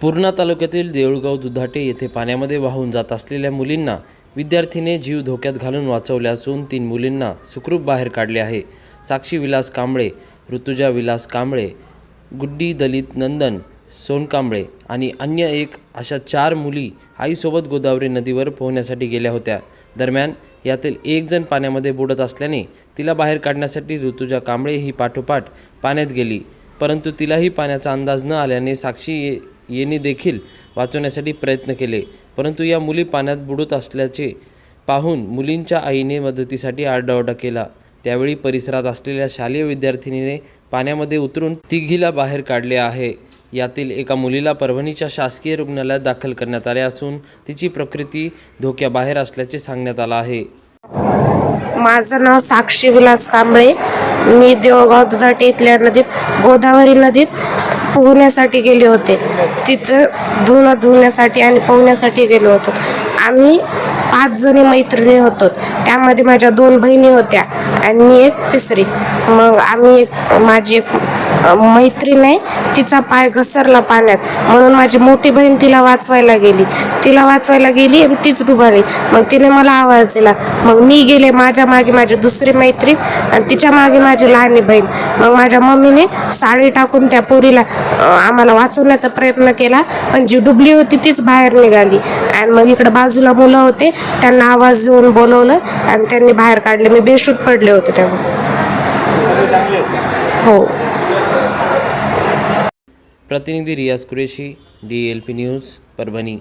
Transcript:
पूर्णा तालुक्यातील देऊळगाव दुधाटे येथे पाण्यामध्ये वाहून जात असलेल्या मुलींना विद्यार्थीने जीव धोक्यात घालून वाचवले असून 3 मुलींना सुखरूप बाहेर काढले आहे। साक्षी विलास कांबळे, ऋतुजा विलास कांबळे, गुड्डी दलित नंदन सोनकांबळे आणि अन्य एक अशा 4 मुली आईसोबत गोदावरी नदीवर पोहण्यासाठी गेल्या होत्या। दरम्यान यातील एक जण पाण्यामध्ये बुडत असल्याने तिला बाहेर काढण्यासाठी ऋतुजा कांबळे ही पाठोपाठ पाण्यात गेली, परंतु तिलाही पाण्याचा अंदाज न आल्याने साक्षी येने देखील वाचवण्यासाठी प्रयत्न केले, परंतु या मुली पाण्यात बुडत असल्याचे पाहून मुलींच्या आईने मदतीसाठी आरडाओरडा केला। त्यावेळी परिसरात असलेल्या शालेय विद्यार्थिनीने पाण्यामध्ये उतरून तिघीला बाहेर काढले आहे। यातील एका मुलीला परभणीच्या शासकीय रुग्णालयात दाखल करण्यात आले असून तिची प्रकृती धोक्याबाहेर असल्याचे सांगण्यात आलं आहे। माझं नाव साक्षी विलास कांबळे। मी देऊळगाव दुधाटे इथल्या नदीत गोदावरी नदीत पोहण्यासाठी गेले होते। तिथं धुण्यासाठी आणि पोहण्यासाठी गेलो होतो। आम्ही 5 जणी मैत्रिणी होतो। त्यामध्ये माझ्या 2 बहिणी होत्या आणि मी एक तिसरी। मग माझी एक मैत्रीण आहे, तिचा पाय घसरला पाण्यात, म्हणून माझी मोठी बहीण तिला वाचवायला गेली आणि तीच डुबाली। मग तिने मला आवाज दिला, मग मी गेले, माझ्या मागे माझी दुसरी मैत्रीण आणि तिच्या मागे माझी लहानी बहीण। मग माझ्या मम्मीने साडी टाकून त्या पोरीला आम्हाला वाचवण्याचा प्रयत्न केला, पण जी डुबली होती तीच बाहेर निघाली। आणि मग इकडे बाजूला मुलं होते, त्यांना आवाज देऊन बोलवलं आणि त्यांनी बाहेर काढले। मी बेशुद्ध पडले होते तेव्हा। हो। प्रतिनिधी रियाज कुरेशी, DLP न्यूज, परभणी।